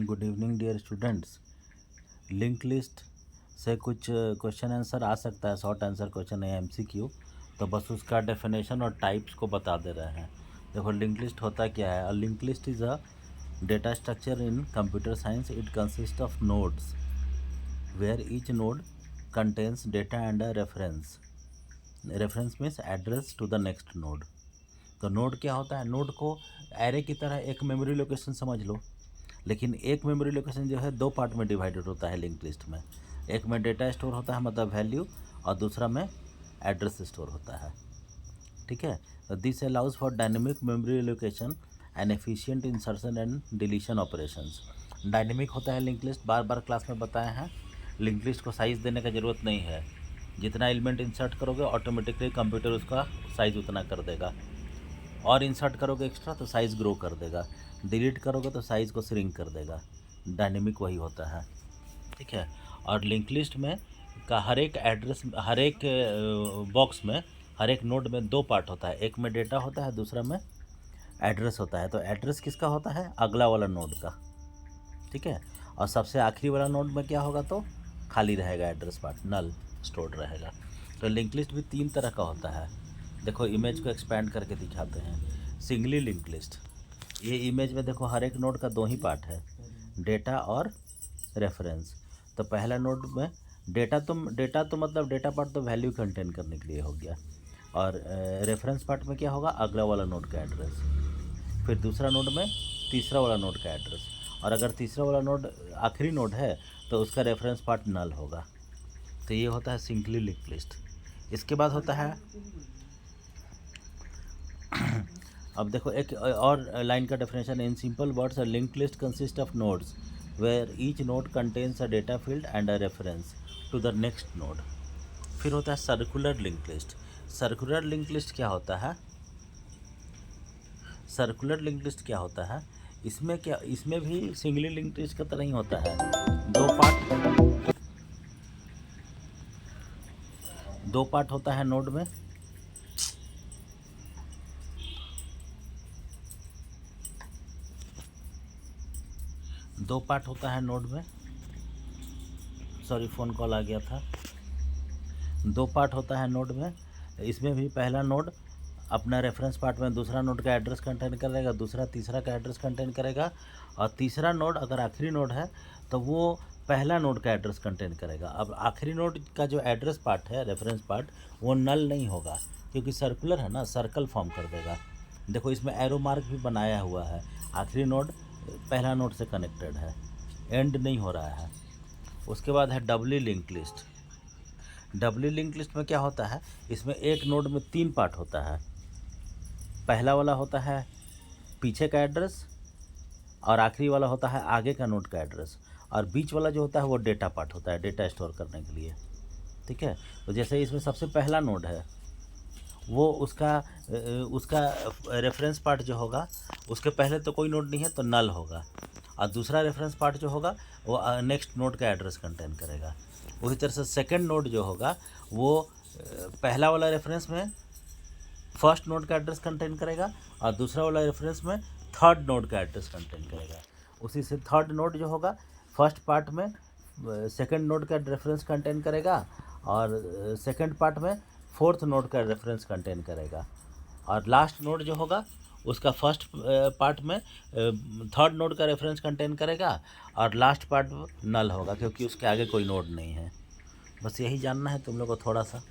Good evening dear students. Link list से कुछ question answer आ सकता है, शॉर्ट आंसर क्वेश्चन है एमसीक्यू, तो बस उसका डेफिनेशन और टाइप्स को बता दे रहे हैं। देखो लिंक लिस्ट होता क्या है। A link list is a data structure in computer science. It consist of nodes where each node contains data and a reference. Reference means address to the next node. तो node क्या होता है? Node को array की तरह एक memory location समझ लो, लेकिन एक मेमोरी लोकेशन जो है दो पार्ट में डिवाइडेड होता है लिंक लिस्ट में। एक में डेटा स्टोर होता है मतलब वैल्यू, और दूसरा में एड्रेस स्टोर होता है। ठीक है, तो this allows for dynamic memory location and efficient insertion and deletion operations. Dynamic होता है लिंक लिस्ट, बार बार क्लास में बताए हैं। लिंक लिस्ट को साइज़ देने का ज़रूरत नहीं है, जितना एलिमेंट इंसर्ट करोगे ऑटोमेटिकली कंप्यूटर उसका साइज़ उतना कर देगा, और इंसर्ट करोगे एक्स्ट्रा तो साइज़ ग्रो कर देगा, डिलीट करोगे तो साइज़ को श्रिंक कर देगा। डायनेमिक वही होता है। ठीक है, और लिंक लिस्ट में का हर एक एड्रेस, हर एक बॉक्स में, हर एक नोड में दो पार्ट होता है। एक में डेटा होता है, दूसरा में एड्रेस होता है। तो एड्रेस किसका होता है? अगला वाला नोड का। ठीक है, और सबसे आखिरी वाला नोड में क्या होगा? तो खाली रहेगा एड्रेस पार्ट, नल स्टोर्ड रहेगा। तो लिंक लिस्ट भी तीन तरह का होता है। देखो इमेज को एक्सपेंड करके दिखाते हैं। सिंगली लिंक लिस्ट, ये इमेज में देखो हर एक नोड का दो ही पार्ट है, डेटा और रेफरेंस। तो पहला नोड में डेटा तो मतलब डेटा पार्ट तो वैल्यू कंटेन करने के लिए हो गया, और रेफरेंस पार्ट में क्या होगा? अगला वाला नोड का एड्रेस। फिर दूसरा नोड में तीसरा वाला नोड का एड्रेस, और अगर तीसरा वाला नोड आखिरी नोड है तो उसका रेफरेंस पार्ट नल होगा। तो ये होता है सिंगली लिंक लिस्ट। इसके बाद होता है अब देखो एक और लाइन का definition. In simple words, a link list consist of nodes where each node contains a data field and a reference to the next node. फिर होता है circular link list. Circular link list क्या होता है? Circular link list क्या होता है? इसमें भी सिंगली लिंक लिस्ट का तरह ही होता है। दो पार्ट होता है नोड में। दो पार्ट होता है नोड में। सॉरी, फ़ोन कॉल आ गया था। दो पार्ट होता है नोड में। इसमें भी पहला नोड अपना रेफरेंस पार्ट में दूसरा नोड का एड्रेस कंटेन करेगा, दूसरा तीसरा का एड्रेस कंटेन करेगा, और तीसरा नोड अगर आखिरी नोड है तो वो पहला नोड का एड्रेस कंटेन करेगा। अब आखिरी नोड का जो एड्रेस पार्ट है, रेफरेंस पार्ट, वो नल नहीं होगा, क्योंकि सर्कुलर है ना, सर्कल फॉर्म कर देगा। देखो इसमें एरो मार्क भी बनाया हुआ है। आखिरी नोड पहला नोड से कनेक्टेड है, एंड नहीं हो रहा है। उसके बाद है डबली लिंक लिस्ट। डबली लिंक लिस्ट में क्या होता है? इसमें एक नोड में तीन पार्ट होता है। पहला वाला होता है पीछे का एड्रेस, और आखिरी वाला होता है आगे का नोड का एड्रेस, और बीच वाला जो होता है वो डेटा पार्ट होता है, डेटा स्टोर करने के लिए। ठीक है, तो जैसे इसमें सबसे पहला नोड है, वो उसका रेफरेंस पार्ट जो होगा, उसके पहले तो कोई नोड नहीं है तो नल होगा, और दूसरा रेफरेंस पार्ट जो होगा वो नेक्स्ट नोड का एड्रेस कंटेन करेगा। उसी तरह से सेकंड नोड जो होगा वो पहला वाला रेफरेंस में फर्स्ट नोड का एड्रेस कंटेन करेगा, और दूसरा वाला रेफरेंस में थर्ड नोड का एड्रेस कंटेन करेगा। उसी से थर्ड नोड जो होगा फर्स्ट पार्ट में सेकंड नोड का रेफरेंस कंटेन करेगा, और सेकंड पार्ट में फोर्थ नोड का रेफरेंस कंटेन करेगा, और लास्ट नोड जो होगा उसका फर्स्ट पार्ट में थर्ड नोड का रेफरेंस कंटेन करेगा, और लास्ट पार्ट नल होगा क्योंकि उसके आगे कोई नोड नहीं है। बस यही जानना है तुम लोग को थोड़ा सा।